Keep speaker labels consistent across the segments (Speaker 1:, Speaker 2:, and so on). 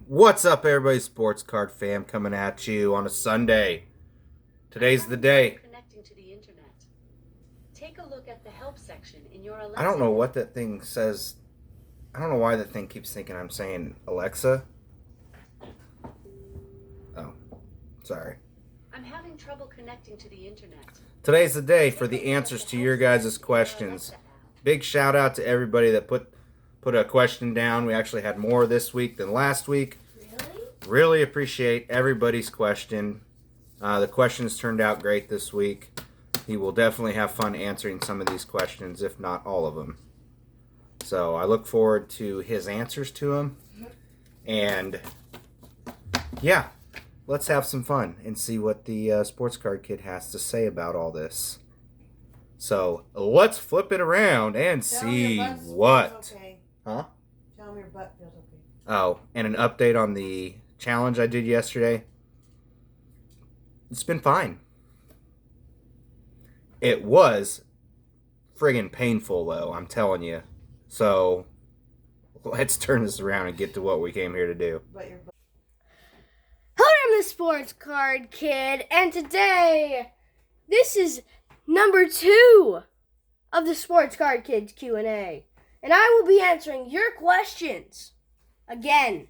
Speaker 1: What's up, everybody? Sports Card Fam coming at you on a Sunday. Today's the day.
Speaker 2: Connecting to the internet. Take a look at the help section in your Alexa.
Speaker 1: I don't know what that thing says. I don't know why that thing keeps thinking I'm saying Alexa. Oh, sorry.
Speaker 2: I'm having trouble connecting to the internet.
Speaker 1: Today's the day for the answers to your guys' questions. Big shout out to everybody that put a question down. We actually had more this week than last week. Really appreciate everybody's question. The questions turned out great this week. He will definitely have fun answering some of these questions, if not all of them. So I look forward to his answers to them. And yeah, let's have some fun and see what the sports card kid has to say about all this. So let's flip it around and see what.
Speaker 3: Okay.
Speaker 1: Huh?
Speaker 3: Tell me your butt feels okay.
Speaker 1: Oh, and an update on the challenge I did yesterday. It's been fine. It was friggin' painful, though, I'm telling you. So, let's turn this around and get to what we came here to do.
Speaker 4: Hello, I'm the Sports Card Kid, and today, this is number 2 of the Sports Card Kids Q&A. And I will be answering your questions again.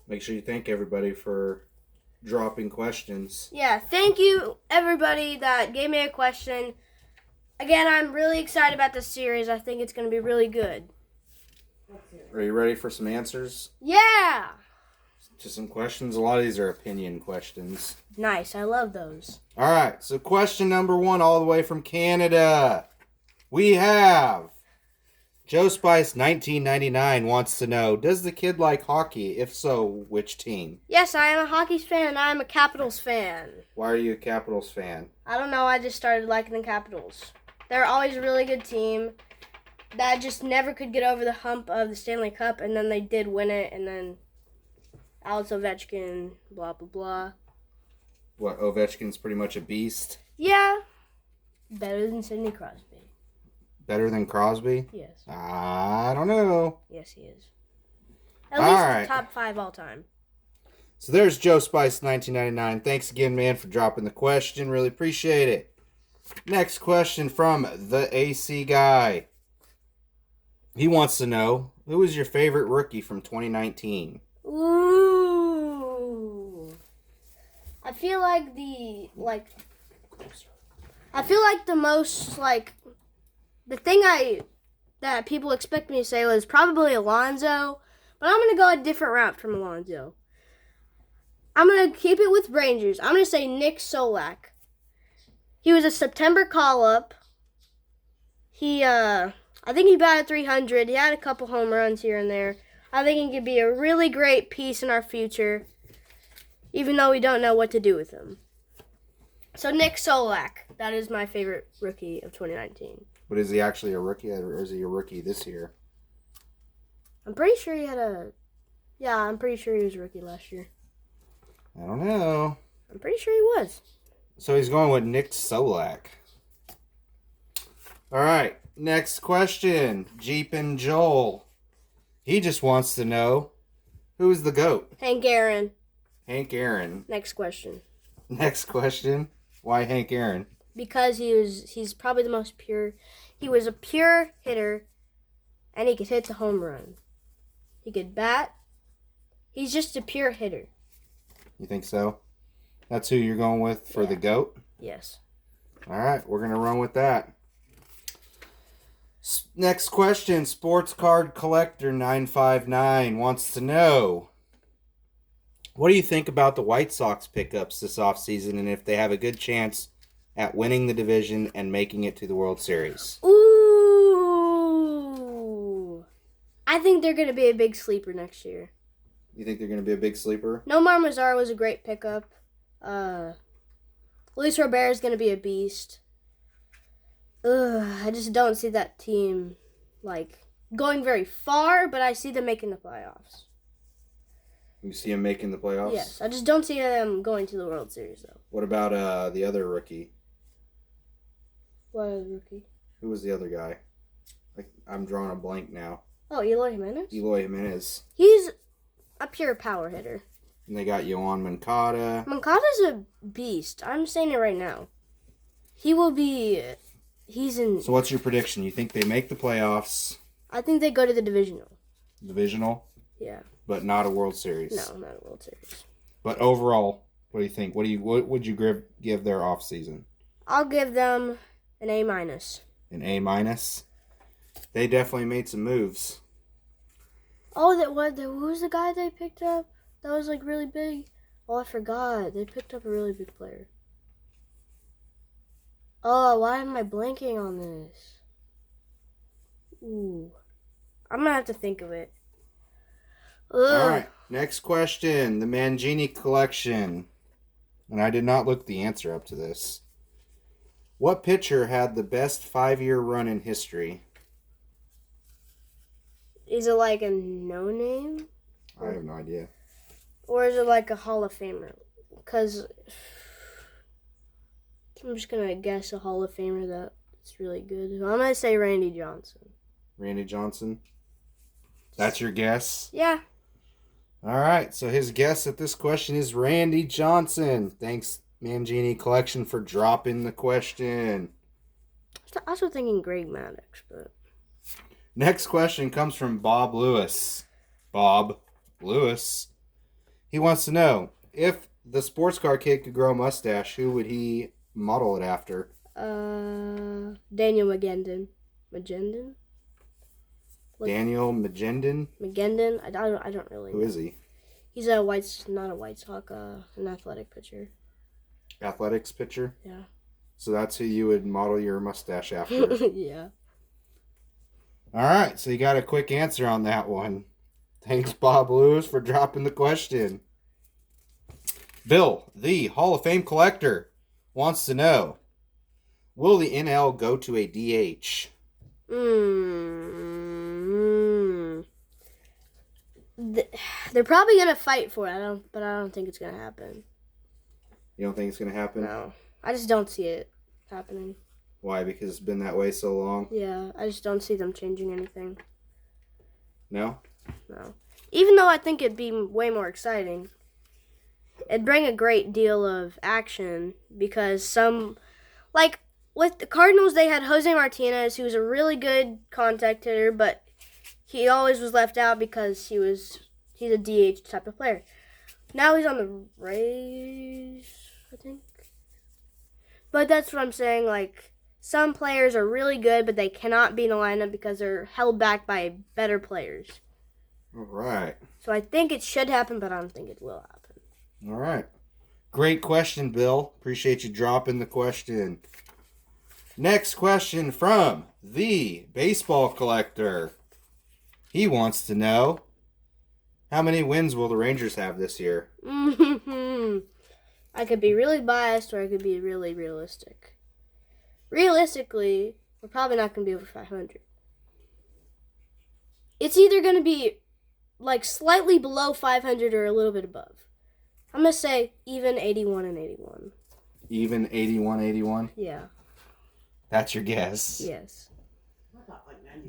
Speaker 1: Make sure you thank everybody for dropping questions.
Speaker 4: Yeah, thank you, everybody that gave me a question. Again, I'm really excited about this series. I think it's going to be really good.
Speaker 1: Are you ready for some answers
Speaker 4: Yeah!
Speaker 1: to some questions? A lot of these are opinion questions.
Speaker 4: Nice, I love those.
Speaker 1: All right, so question number 1 all the way from Canada. We have joespice 1999 wants to know, does the kid like hockey? If so, which team?
Speaker 4: Yes, I am a Hockey fan, and I am a Capitals fan.
Speaker 1: Why are you a Capitals fan?
Speaker 4: I don't know, I just started liking the Capitals. They're always a really good team that just never could get over the hump of the Stanley Cup, and then they did win it, and then Alex Ovechkin, blah, blah, blah.
Speaker 1: What, Ovechkin's pretty much a beast?
Speaker 4: Yeah, better than Sidney Crosby.
Speaker 1: Better than Crosby?
Speaker 4: Yes.
Speaker 1: I don't know.
Speaker 4: Yes, he is. At least
Speaker 1: All right.
Speaker 4: the top 5 all time.
Speaker 1: So there's joespice 1999. Thanks again, man, for dropping the question. Really appreciate it. Next question from the AC guy. He wants to know, who is your favorite rookie from 2019?
Speaker 4: Ooh. I feel like the most, the thing that people expect me to say was probably Alonzo, but I'm going to go a different route from Alonzo. I'm going to keep it with Rangers. I'm going to say Nick Solak. He was a September call-up. I think he batted 300. He had a couple home runs here and there. I think he could be a really great piece in our future, even though we don't know what to do with him. So Nick Solak, that is my favorite rookie of 2019.
Speaker 1: But is he actually a rookie, or is he a rookie this year?
Speaker 4: I'm pretty sure he was a rookie last year.
Speaker 1: I don't know.
Speaker 4: I'm pretty sure he was.
Speaker 1: So he's going with Nick Solak. All right, next question. Jeep and Joel. He just wants to know, who's the GOAT?
Speaker 4: Hank Aaron.
Speaker 1: Hank Aaron.
Speaker 4: Next question.
Speaker 1: Next question. Why Hank Aaron?
Speaker 4: Because he's probably the most pure. He was a pure hitter, and he could hit the home run. He could bat. He's just a pure hitter.
Speaker 1: You think so? That's who you're going with for the GOAT?
Speaker 4: Yes.
Speaker 1: All right, we're going to run with that. Next question. Sports Card Collector 959 wants to know, what do you think about the White Sox pickups this offseason, and if they have a good chance at winning the division and making it to the World Series?
Speaker 4: Ooh. I think they're going to be a big sleeper next year.
Speaker 1: You think they're going to be a big sleeper?
Speaker 4: Nomar Mazara was a great pickup. Luis Robert is going to be a beast. I just don't see that team, going very far, but I see them making the playoffs.
Speaker 1: You see him making the playoffs?
Speaker 4: Yes, I just don't see them going to the World Series, though.
Speaker 1: What about the other rookie?
Speaker 4: What rookie?
Speaker 1: Who was the other guy? I'm drawing a blank now.
Speaker 4: Oh, Eloy Jimenez?
Speaker 1: Eloy Jimenez.
Speaker 4: He's a pure power hitter.
Speaker 1: And they got Yohan Moncada.
Speaker 4: Moncada's a beast. I'm saying it right now. He will be... He's in...
Speaker 1: So what's your prediction? You think they make the playoffs?
Speaker 4: I think they go to the divisional.
Speaker 1: Divisional?
Speaker 4: Yeah.
Speaker 1: But not a World Series?
Speaker 4: No, not a World Series.
Speaker 1: But overall, what do you think? What would you give their off season?
Speaker 4: I'll give them an A-.
Speaker 1: An A-? They definitely made some moves.
Speaker 4: Oh, who was the guy they picked up that was like really big? Oh, I forgot. They picked up a really big player. Oh, why am I blanking on this? Ooh. I'm gonna have to think of it. Ugh.
Speaker 1: All right, next question. The Mangini collection. And I did not look the answer up to this. What pitcher had the best 5-year run in history?
Speaker 4: Is it like a no-name?
Speaker 1: I have no idea.
Speaker 4: Or is it like a Hall of Famer? Because I'm just going to guess a Hall of Famer that's really good. I'm going to say Randy Johnson.
Speaker 1: Randy Johnson? That's your guess?
Speaker 4: Yeah.
Speaker 1: All right, so his guess at this question is Randy Johnson. Thanks, Mangini Collection, for dropping the question.
Speaker 4: I was also thinking Greg Maddux, but...
Speaker 1: Next question comes from Bob Lewis. Bob Lewis. He wants to know, if the sports car kid could grow a mustache, who would he model it after?
Speaker 4: Daniel Magendon. Magendon?
Speaker 1: Daniel Magendon?
Speaker 4: Magendon? I don't really know.
Speaker 1: Who is he?
Speaker 4: He's not a White Sox, an athletic pitcher.
Speaker 1: Athletics pitcher?
Speaker 4: Yeah.
Speaker 1: So that's who you would model your mustache after.
Speaker 4: Yeah.
Speaker 1: All right, so you got a quick answer on that one. Thanks, Bob Lewis, for dropping the question. Bill, the Hall of Fame collector, wants to know, will the NL go to a DH?
Speaker 4: They're probably going to fight for it, but I don't think it's going to happen.
Speaker 1: You don't think it's going to happen?
Speaker 4: No. I just don't see it happening.
Speaker 1: Why? Because it's been that way so long?
Speaker 4: Yeah, I just don't see them changing anything.
Speaker 1: No?
Speaker 4: No. Even though I think it'd be way more exciting. It'd bring a great deal of action because with the Cardinals, they had Jose Martinez, who was a really good contact hitter, but he always was left out because he's a DH type of player. Now he's on the Rays, I think. But that's what I'm saying, some players are really good, but they cannot be in the lineup because they're held back by better players.
Speaker 1: All right.
Speaker 4: So I think it should happen, but I don't think it will happen.
Speaker 1: All right. Great question, Bill. Appreciate you dropping the question. Next question from the baseball collector. He wants to know, how many wins will the Rangers have this year?
Speaker 4: I could be really biased or I could be really realistic. Realistically, we're probably not going to be over 500. It's either going to be slightly below 500 or a little bit above. I'm going to say even 81 and 81.
Speaker 1: Even 81-81?
Speaker 4: Yeah.
Speaker 1: That's your guess?
Speaker 4: Yes.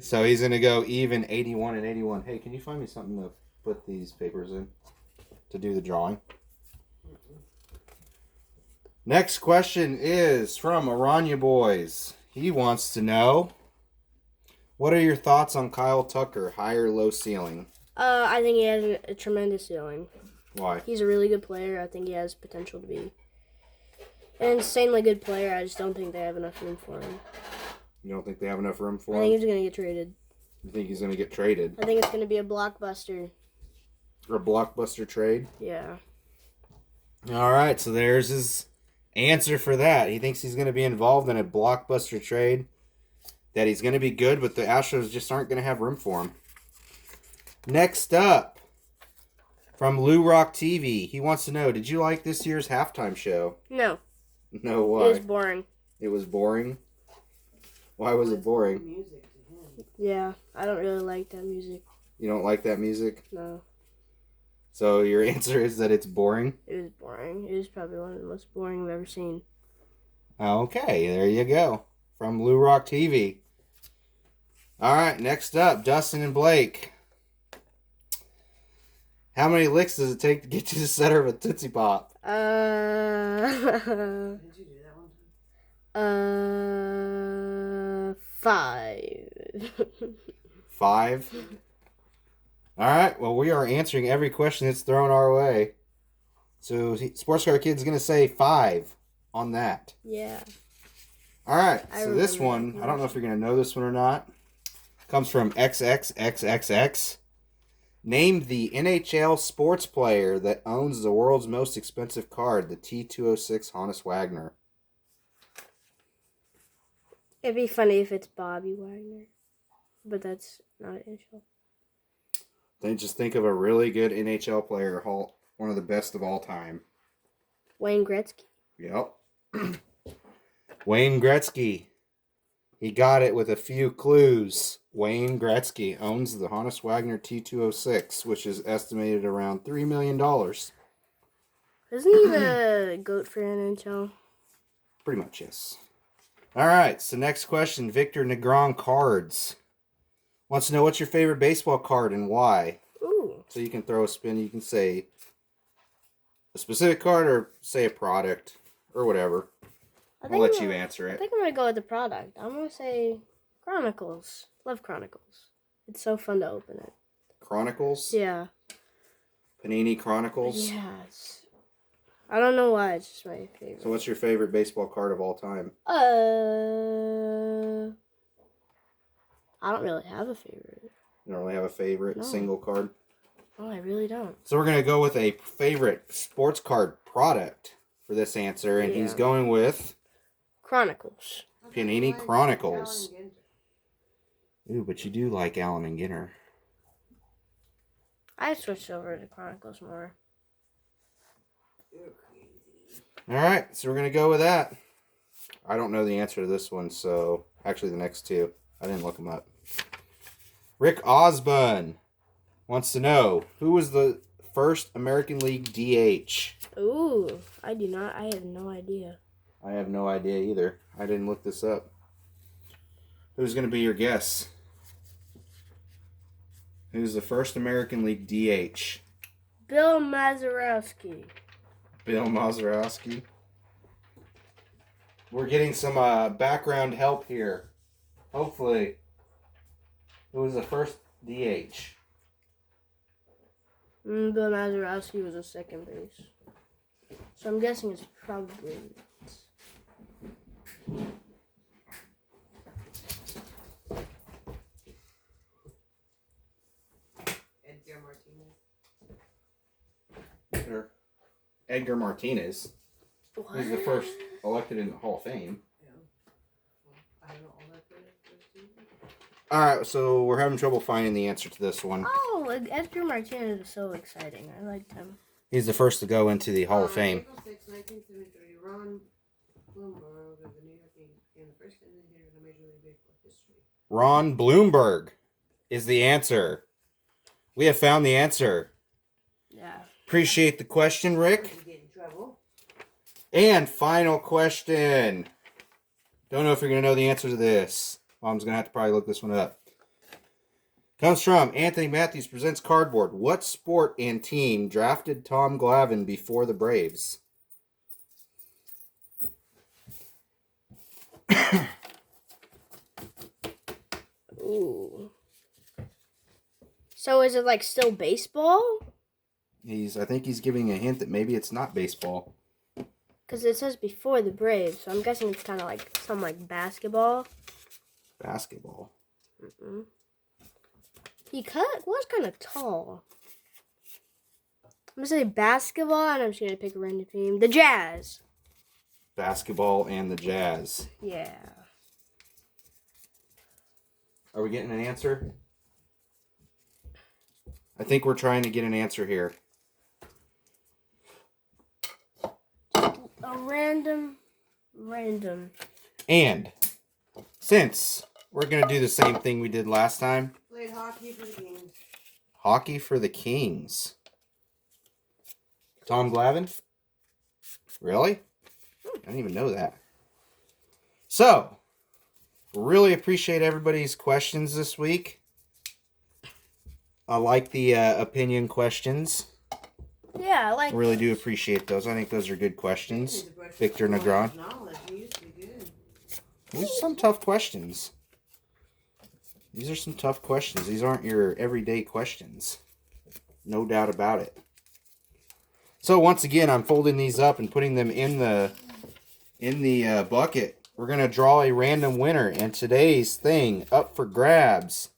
Speaker 1: So he's going to go even 81 and 81. Hey, can you find me something to put these papers in to do the drawing? Next question is from Aranya Boys. He wants to know, what are your thoughts on Kyle Tucker, high or low ceiling?
Speaker 4: I think he has a tremendous ceiling.
Speaker 1: Why?
Speaker 4: He's a really good player. I think he has potential to be an insanely good player. I just don't think they have enough room for him.
Speaker 1: You don't think they have enough room for
Speaker 4: I
Speaker 1: him?
Speaker 4: think he's going to get traded.
Speaker 1: You think he's going to get traded?
Speaker 4: I think it's going to be a blockbuster.
Speaker 1: Or a blockbuster trade?
Speaker 4: Yeah.
Speaker 1: All right, so there's his answer for that. He thinks he's going to be involved in a blockbuster trade, that he's going to be good, but the Astros just aren't going to have room for him. Next up, from Lou Rock TV, he wants to know, did you like this year's halftime show?
Speaker 4: No.
Speaker 1: No, why?
Speaker 4: It was boring.
Speaker 1: It was boring? Why was it boring?
Speaker 4: Yeah, I don't really like that music.
Speaker 1: You don't like that music?
Speaker 4: No.
Speaker 1: So your answer is that it's boring?
Speaker 4: It was boring. It was probably one of the most boring I've ever seen.
Speaker 1: Okay, there you go. From Lou Rock TV. All right, next up, Dustin and Blake. How many licks does it take to get to the center of a Tootsie Pop?
Speaker 3: Did you do that one time?
Speaker 4: 5.
Speaker 1: 5. All right, well, we are answering every question that's thrown our way. So, Sports Car Kid's going to say 5 on that.
Speaker 4: Yeah.
Speaker 1: All right,
Speaker 4: I
Speaker 1: so this
Speaker 4: remember
Speaker 1: one,
Speaker 4: that
Speaker 1: I don't know if you're going to know this one or not. Comes from XXXXX. Name the NHL sports player that owns the world's most expensive card, the T206 Honus Wagner.
Speaker 4: It'd be funny if it's Bobby Wagner, but that's not NHL.
Speaker 1: Then just think of a really good NHL player, one of the best of all time.
Speaker 4: Wayne Gretzky.
Speaker 1: Yep. Wayne Gretzky. He got it with a few clues. Wayne Gretzky owns the Honus Wagner T206, which is estimated around $3 million.
Speaker 4: Isn't he the GOAT for NHL?
Speaker 1: Pretty much, yes. All right, so next question. Victor Negron Cards wants to know what's your favorite baseball card and why.
Speaker 4: Ooh.
Speaker 1: So you can throw a spin. You can say a specific card or say a product or whatever. I'll let you answer
Speaker 4: I
Speaker 1: it.
Speaker 4: think I'm going to go with the product. I'm going to say Chronicles. Love Chronicles. It's so fun to open it.
Speaker 1: Chronicles?
Speaker 4: Yeah.
Speaker 1: Panini Chronicles?
Speaker 4: Yes. I don't know why. It's just my favorite.
Speaker 1: So what's your favorite baseball card of all time?
Speaker 4: I don't really have a favorite.
Speaker 1: You don't really have a favorite single card?
Speaker 4: Oh, I really don't.
Speaker 1: So we're going to go with a favorite sports card product for this answer, and he's going with
Speaker 4: Chronicles.
Speaker 1: Panini Chronicles. Ooh, but you do like Allen and Ginter.
Speaker 4: I switched over to Chronicles more.
Speaker 1: All right, so we're going to go with that. I don't know the answer to this one, so actually the next two. I didn't look them up. Rick Osborne wants to know, who was the first American League DH?
Speaker 4: Ooh, I do not. I have no idea.
Speaker 1: I have no idea either. I didn't look this up. Who's going to be your guess? Who's the first American League DH?
Speaker 4: Bill Mazeroski.
Speaker 1: Bill Mazeroski. We're getting some background help here. Hopefully. Who was the first DH?
Speaker 4: Bill Mazeroski was a second base. So I'm guessing it's probably...
Speaker 3: Edgar Martinez.
Speaker 1: Edgar Martinez.
Speaker 4: What?
Speaker 1: He's the first elected in the Hall of Fame.
Speaker 3: Yeah. Well, I don't know all that.
Speaker 1: Alright, so we're having trouble finding the answer to this one.
Speaker 4: Oh, Edgar Martinez is so exciting. I liked him.
Speaker 1: He's the first to go into the Hall of Fame.
Speaker 3: April 6, 1973, Ron Bloomberg of the New York Yankees became the first Indian hitter in Major League Baseball history.
Speaker 1: Ron Bloomberg is the answer. We have found the answer.
Speaker 4: Yeah.
Speaker 1: Appreciate the question, Rick.
Speaker 3: You get in trouble.
Speaker 1: And final question. Don't know if you're going to know the answer to this. Mom's going to have to probably look this one up. Comes from Anthony Mathews Presents Cardboard. What sport and team drafted Tom Glavine before the Braves?
Speaker 4: Ooh. So is it like still baseball?
Speaker 1: I think he's giving a hint that maybe it's not baseball.
Speaker 4: Because it says before the Braves, so I'm guessing it's kind of like something like basketball.
Speaker 1: Basketball.
Speaker 4: Mm-mm. He was kind of tall. I'm going to say basketball, and I'm just going to pick a random team. The Jazz.
Speaker 1: Basketball and the Jazz.
Speaker 4: Yeah.
Speaker 1: Are we getting an answer? I think we're trying to get an answer here.
Speaker 4: A random.
Speaker 1: And since we're going to do the same thing we did last time.
Speaker 3: Played hockey for the Kings.
Speaker 1: Hockey for the Kings. Tom Glavine? Really? I didn't even know that. So, Really appreciate everybody's questions this week. I like the opinion questions.
Speaker 4: Yeah, I like.
Speaker 1: Really do appreciate those. I think those are good questions. Victor Negron. These are some tough questions. These aren't your everyday questions. No doubt about it. So once again, I'm folding these up and putting them in the bucket. We're going to draw a random winner. And today's thing up for grabs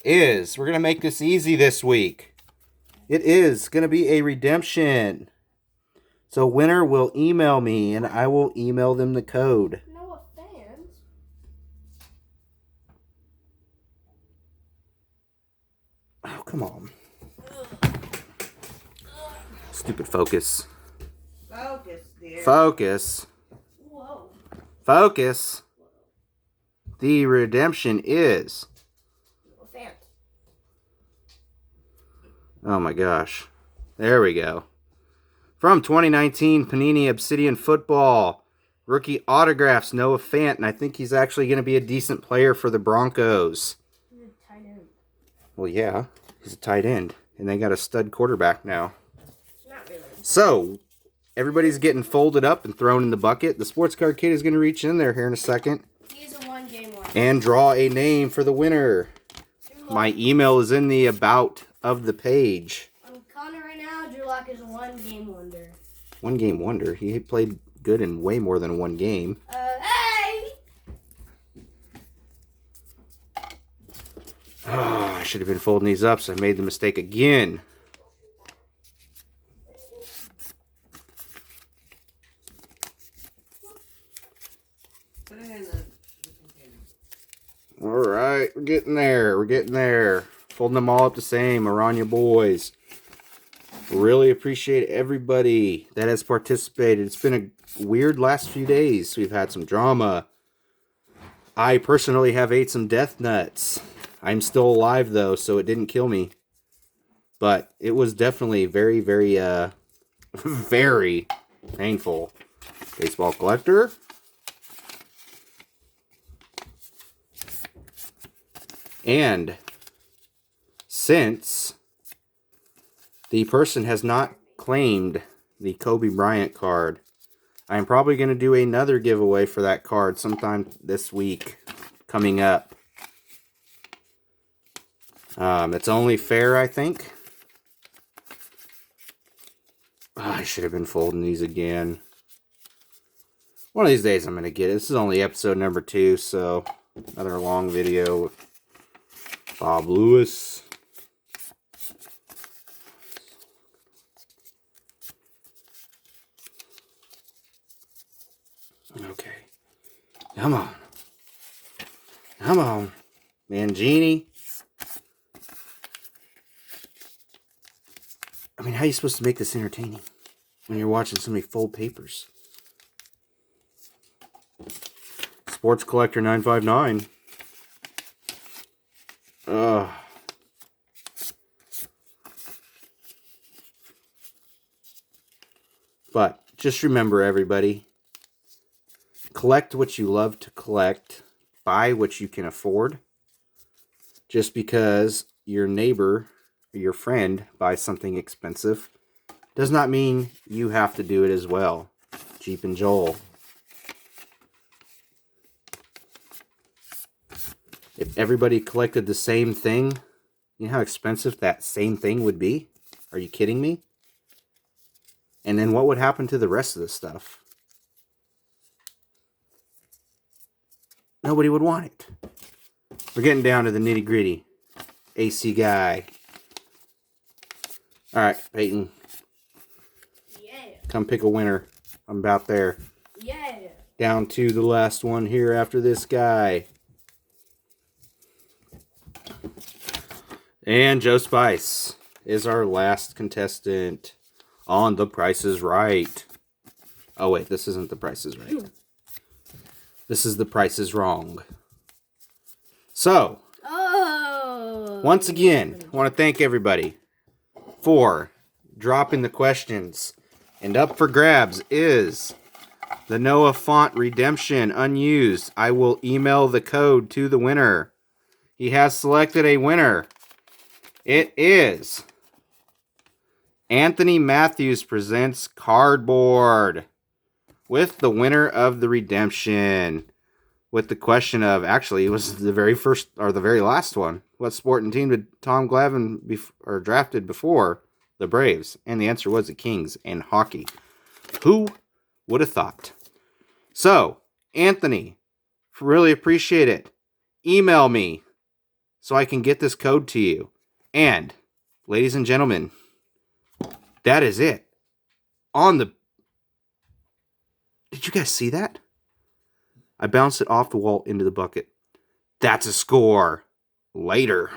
Speaker 1: is, we're going to make this easy this week. It is going to be a redemption. So winner will email me and I will email them the code.
Speaker 4: No offense.
Speaker 1: Oh, come on. Stupid focus.
Speaker 3: Focus, dear.
Speaker 1: Focus.
Speaker 4: Whoa.
Speaker 1: Focus. The redemption is...
Speaker 4: No offense.
Speaker 1: Oh my gosh. There we go. From 2019 Panini Obsidian Football. Rookie autographs, Noah Fant. And I think he's actually going to be a decent player for the Broncos.
Speaker 4: He's a tight end.
Speaker 1: Well, yeah. He's a tight end. And they got a stud quarterback now.
Speaker 4: Not really.
Speaker 1: So, everybody's getting folded up and thrown in the bucket. The sports card kid is going to reach in there here in a second.
Speaker 4: He's a one-game one.
Speaker 1: And draw a name for the winner. My email is in the about of the page.
Speaker 4: I'm calling it right now. Drew Lock is a one-game wonder.
Speaker 1: One game wonder. He played good in way more than one game.
Speaker 4: Hey!
Speaker 1: Oh, I should have been folding these up, so I made the mistake again.
Speaker 3: Put it in the container.
Speaker 1: Alright, we're getting there. We're getting there. Folding them all up the same. Aranya boys. Really appreciate everybody that has participated. It's been a weird last few days. We've had some drama. I personally have ate some death nuts. I'm still alive though, so it didn't kill me. But it was definitely very, very, very painful. Baseball collector. And since the person has not claimed the Kobe Bryant card, I'm probably going to do another giveaway for that card sometime this week coming up. It's only fair, I think. Oh, I should have been folding these again. One of these days I'm going to get it. This is only episode number 2, so another long video with Bob Lewis. Okay. Come on. Come on. Mangini. I mean, how are you supposed to make this entertaining when you're watching somebody fold papers? Sports Collector 959. But just remember, everybody, collect what you love to collect. Buy what you can afford. Just because your neighbor or your friend buys something expensive does not mean you have to do it as well. Jeep and Joel. If everybody collected the same thing, you know how expensive that same thing would be? Are you kidding me? And then what would happen to the rest of the stuff? Nobody would want it. We're getting down to the nitty gritty. AC guy. Alright, Peyton.
Speaker 4: Yeah.
Speaker 1: Come pick a winner. I'm about there.
Speaker 4: Yeah.
Speaker 1: Down to the last one here after this guy. And Joe Spice is our last contestant on The Price is Right. Oh wait, this isn't The Price is Right. This is The Price is Wrong. So, once again, I want to thank everybody for dropping the questions. And up for grabs is The Noah font redemption unused. I will email the code to the winner. He has selected a winner. It is Anthony Mathews Presents Cardboard with the winner of the redemption. With the question of, actually, it was the very first or the very last one. What sport and team did Tom Glavine drafted before the Braves? And the answer was the Kings and hockey. Who would have thought? So, Anthony, really appreciate it. Email me so I can get this code to you. And, ladies and gentlemen, that is it. Did you guys see that? I bounced it off the wall into the bucket. That's a score. Later.